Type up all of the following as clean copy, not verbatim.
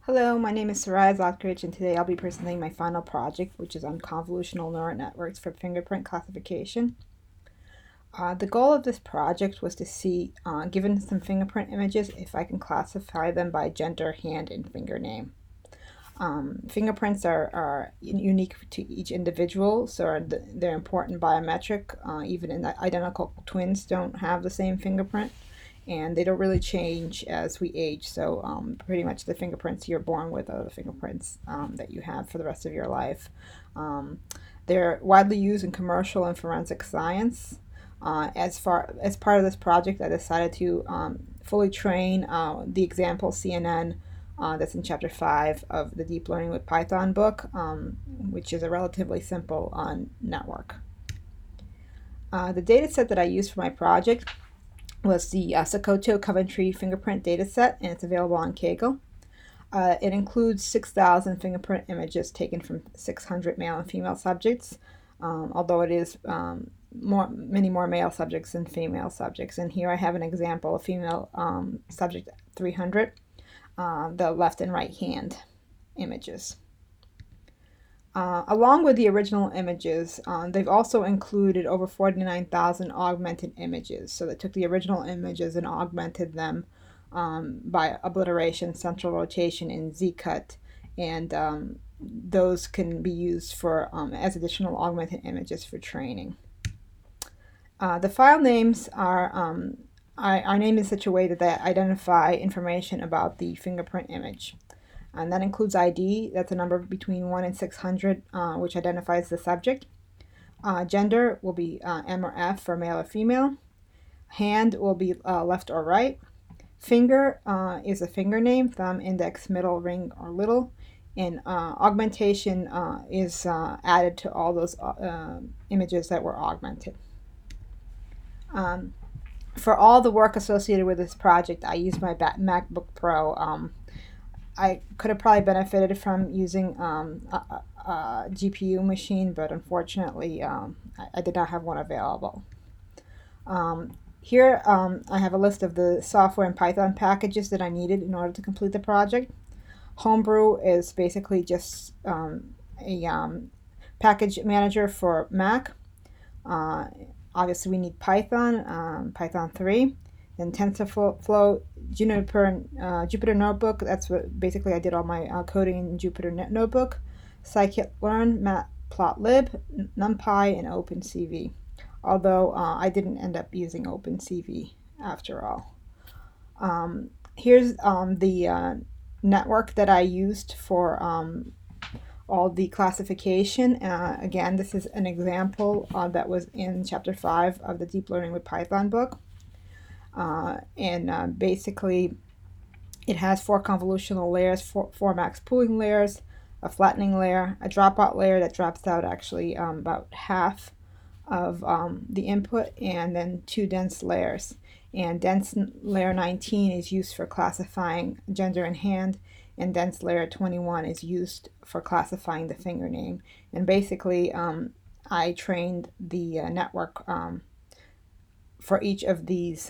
Hello, my name is SoraiaZlatkovic, and today I'll be presenting my final project, which is on convolutional neural networks for fingerprint classification. The goal of this project was to see, given some fingerprint images, if I can classify them by gender, hand, and finger name. Fingerprints are unique to each individual, so they're important biometric. Even identical twins don't have the same fingerprint, and they don't really change as we age. So pretty much the fingerprints you're born with are the fingerprints that you have for the rest of your life. They're widely used in commercial and forensic science. As part of this project, I decided to fully train the example CNN that's in Chapter 5 of the Deep Learning with Python book, which is a relatively simple network. The data set that I used for my project was the Sokoto Coventry fingerprint dataset, and it's available on Kaggle. It includes 6,000 fingerprint images taken from 600 male and female subjects, although it is many more male subjects than female subjects. And here I have an example of female subject 300, the left and right hand images. Along with the original images, they've also included over 49,000 augmented images. So they took the original images and augmented them by obliteration, central rotation, and Z-cut, and those can be used for as additional augmented images for training. The file names are named in such a way that they identify information about the fingerprint image. And that includes ID, that's a number between 1 and 600, which identifies the subject. Gender will be M or F for male or female. Hand will be left or right. Finger is a finger name, thumb, index, middle, ring, or little. And augmentation is added to all those images that were augmented. For all the work associated with this project, I used my MacBook Pro. I could have probably benefited from using a GPU machine, but unfortunately I did not have one available. Here I have a list of the software and Python packages that I needed in order to complete the project. Homebrew is basically just a package manager for Mac. Obviously we need Python, Python 3. Then TensorFlow, Jupyter Notebook. That's what basically I did all my coding in Jupyter Notebook. Scikit-learn, Matplotlib, NumPy, and OpenCV. Although I didn't end up using OpenCV after all. Here's the network that I used for all the classification. Again, this is an example that was in Chapter 5 of the Deep Learning with Python book. Basically it has 4 convolutional layers, 4 max pooling layers, a flattening layer, a dropout layer that drops out actually about half of the input, and then 2 dense layers. And dense layer 19 is used for classifying gender and hand, and dense layer 21 is used for classifying the finger name. And basically I trained the network for each of these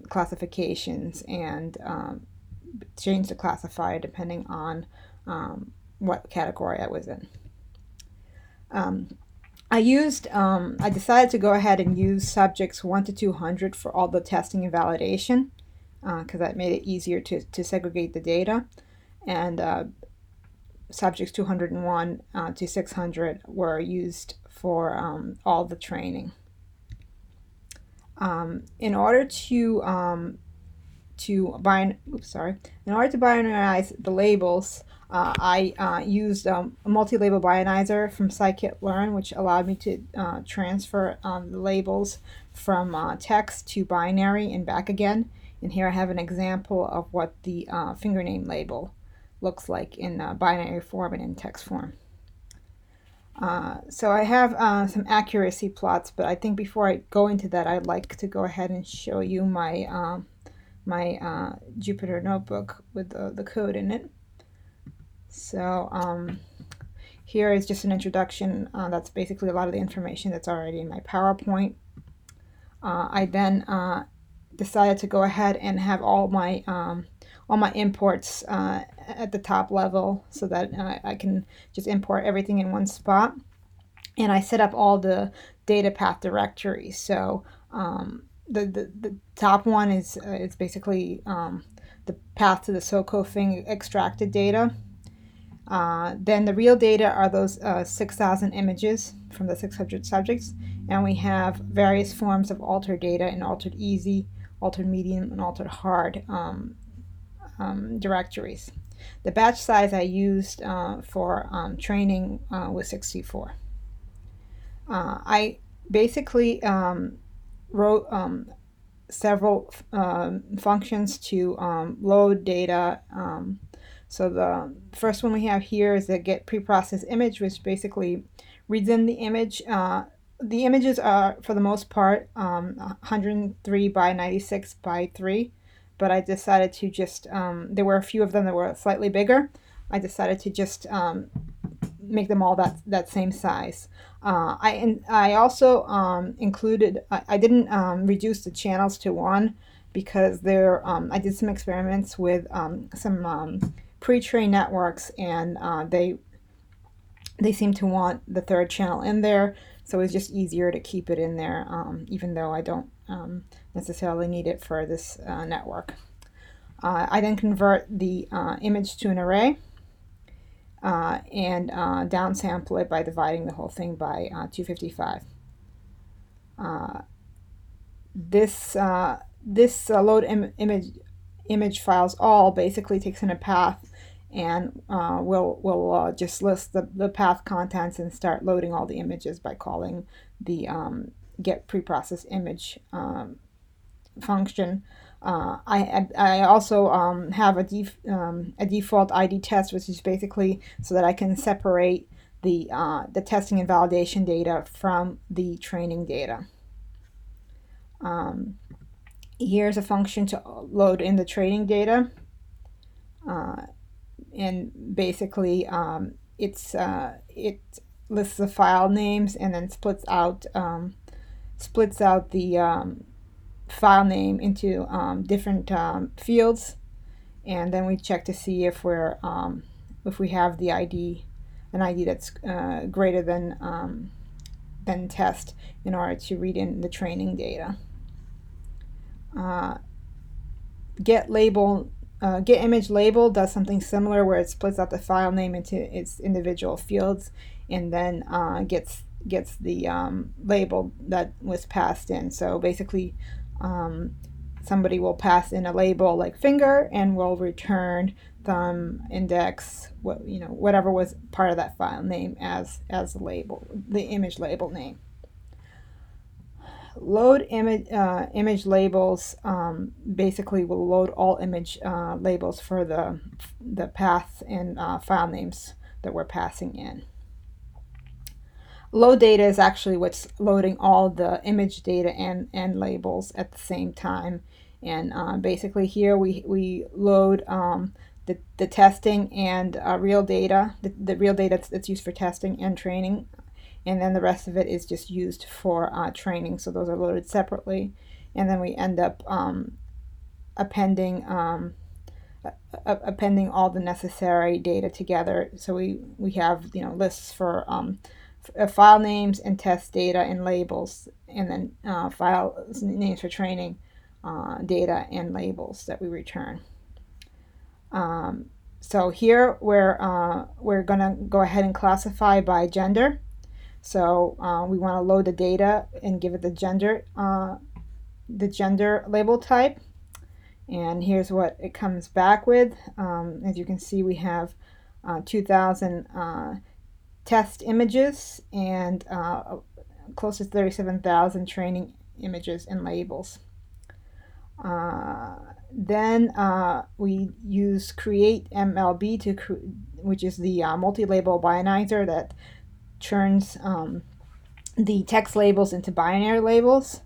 classifications and change the classifier depending on what category I was in. I decided to go ahead and use subjects 1 to 200 for all the testing and validation because that made it easier to segregate the data. And subjects 201 to 600 were used for all the training. In order to binarize the labels, I used a multi-label bionizer from Scikit-learn, which allowed me to transfer the labels from text to binary and back again. And here I have an example of what the finger name label looks like in binary form and in text form. So I have some accuracy plots, but I think before I go into that, I'd like to go ahead and show you my Jupyter Notebook with the code in it. So here is just an introduction. That's basically a lot of the information that's already in my PowerPoint. I then decided to go ahead and have all my imports at the top level so that I can just import everything in one spot. And I set up all the data path directories. So the top one is basically the path to the SoCoFing extracted data. Then the real data are those 6,000 images from the 600 subjects, and we have various forms of altered data in altered easy, altered medium, and altered hard directories. The batch size I used for training was 64. I basically wrote several functions to load data. So the first one we have here is the get preprocessed image, which basically reads in the image. The images are, for the most part, 103 by 96 by 3, but I decided to just, there were a few of them that were slightly bigger. I decided to just make them all that same size. I also included, I didn't reduce the channels to 1 because I did some experiments with some pre-trained networks, and they seem to want the 3rd channel in there, so it's just easier to keep it in there, even though I don't necessarily need it for this network. I then convert the image to an array and downsample it by dividing the whole thing by 255. This load image files all basically takes in a path, and we'll just list the path contents and start loading all the images by calling the get preprocessed image function. I also have a default ID test, which is basically so that I can separate the testing and validation data from the training data. Here's a function to load in the training data, and basically it lists the file names and then splits out the file name into different fields, and then we check to see if we have the an ID that's greater than test in order to read in the training data. Get image label does something similar, where it splits out the file name into its individual fields, and then gets the label that was passed in. So basically, somebody will pass in a label like finger and will return thumb, index, whatever was part of that file name as the label, the image label name. Load image labels basically will load all image labels for the path and file names that we're passing in. Load data is actually what's loading all the image data and labels at the same time. And basically here we load the testing and real data, the real data that's used for testing and training, and then the rest of it is just used for training, so those are loaded separately. And then we end up appending all the necessary data together. So we have lists for file names and test data and labels, and then file names for training data and labels that we return. So here we're gonna go ahead and classify by gender. So we want to load the data and give it the gender label type, and here's what it comes back with. As you can see, we have 2,000 test images and close to 37,000 training images and labels. Then we use create MLB which is the multi-label bionizer that turns the text labels into binary labels,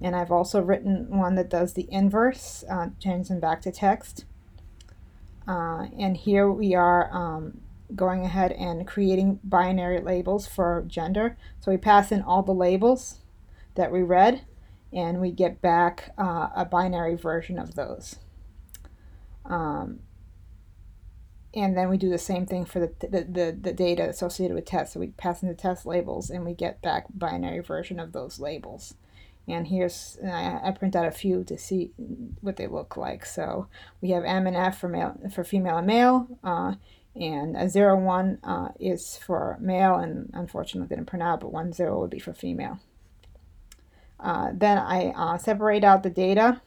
and I've also written one that does the inverse, turns them back to text. And here we are going ahead and creating binary labels for gender. So we pass in all the labels that we read, and we get back a binary version of those. And then we do the same thing for the data associated with tests. So we pass in the test labels and we get back binary version of those labels. And here's, I print out a few to see what they look like. So we have M and F for female and male, and a 0, 1 is for male, and unfortunately didn't print out, but 1, 0 would be for female. Then I separate out the data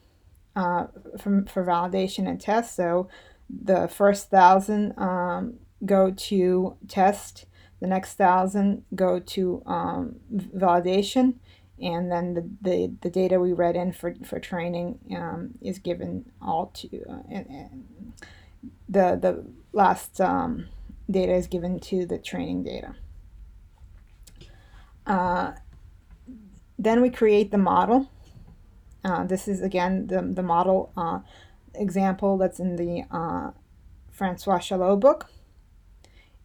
for validation and test. So the first 1,000 go to test, the next 1,000 go to validation, and then the data we read in for training is given all to, the last data is given to the training data. Then we create the model. This is again the model example that's in the Francois Chalot book,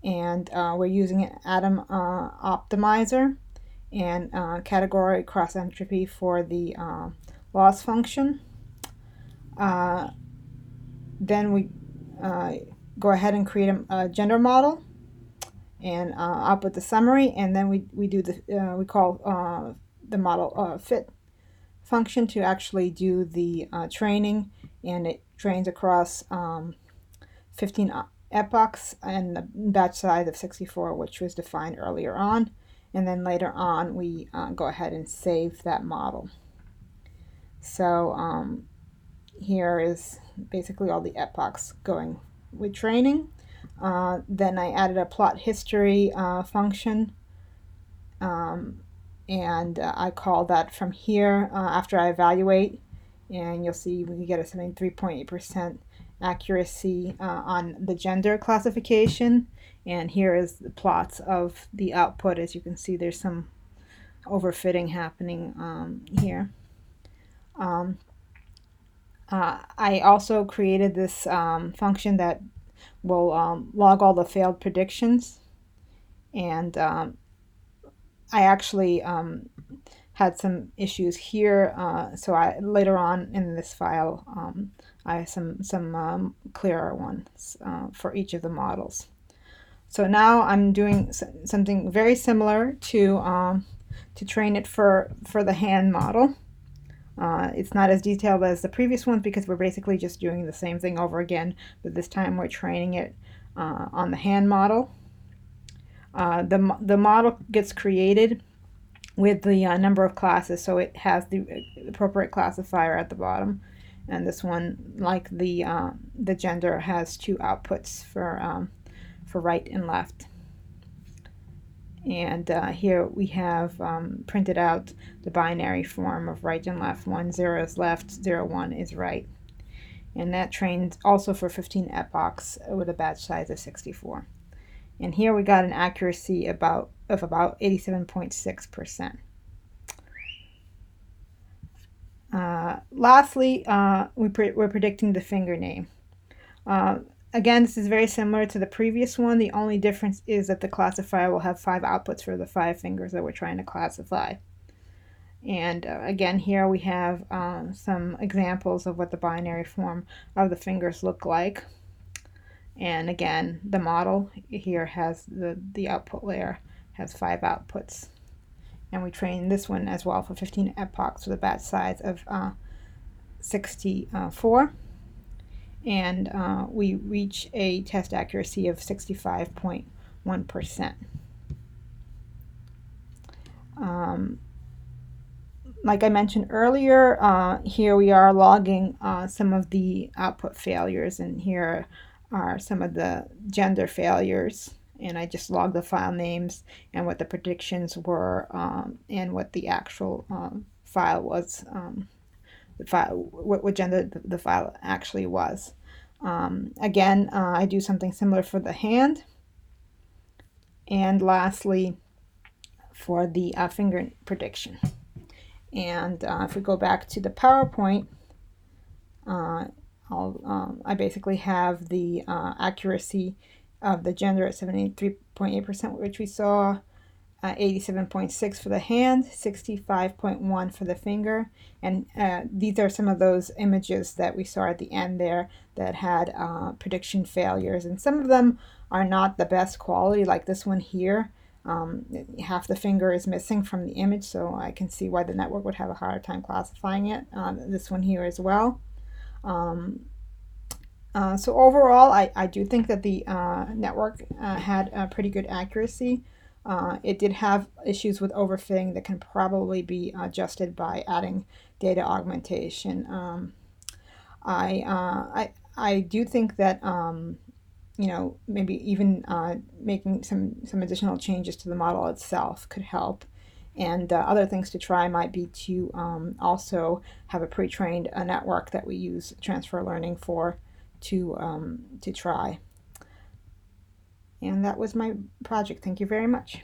and we're using an atom optimizer and category cross entropy for the loss function. Then we go ahead and create a gender model and output the summary, and then we do the we call the model fit function to actually do the training, and it trains across 15 epochs and the batch size of 64, which was defined earlier on. And then later on we go ahead and save that model. So here is basically all the epochs going with training. Then I added a plot history function, and I call that from here after I evaluate, and you'll see we get a 73.8% accuracy on the gender classification. And here is the plots of the output. As you can see, there's some overfitting happening here. I also created this function that will log all the failed predictions, and I actually had some issues here, so later on in this file I have some clearer ones for each of the models. So now I'm doing something very similar to train it for the hand model. It's not as detailed as the previous ones because we're basically just doing the same thing over again, but this time we're training it on the hand model. The model gets created with the number of classes, so it has the appropriate classifier at the bottom. And this one, like the gender, has 2 outputs for right and left. And here we have printed out the binary form of right and left. 1, 0 is left, 0, 1 is right. And that trains also for 15 epochs with a batch size of 64. And here we got an accuracy of about 87.6%. Lastly, we're predicting the finger name. Again, this is very similar to the previous one. The only difference is that the classifier will have 5 outputs for the 5 fingers that we're trying to classify. And again, here we have some examples of what the binary form of the fingers look like. And again, the model here has the output layer has 5 outputs. And we train this one as well for 15 epochs with a batch size of 64. And we reach a test accuracy of 65.1%. Like I mentioned earlier, here we are logging some of the output failures, and here are some of the gender failures. And I just logged the file names and what the predictions were, and what the actual file was, what gender the file actually was. Again, I do something similar for the hand. And lastly, for the finger prediction. And if we go back to the PowerPoint, I basically have the accuracy of the gender at 73.8%, which we saw, 87.6 for the hand, 65.1 for the finger. And these are some of those images that we saw at the end there that had prediction failures. And some of them are not the best quality, like this one here. Half the finger is missing from the image, so I can see why the network would have a harder time classifying it. This one here as well. So overall, I do think that the network had a pretty good accuracy. It did have issues with overfitting that can probably be adjusted by adding data augmentation. I do think that maybe even making some additional changes to the model itself could help. And other things to try might be to also have a pre-trained network that we use transfer learning for to try. And that was my project. Thank you very much.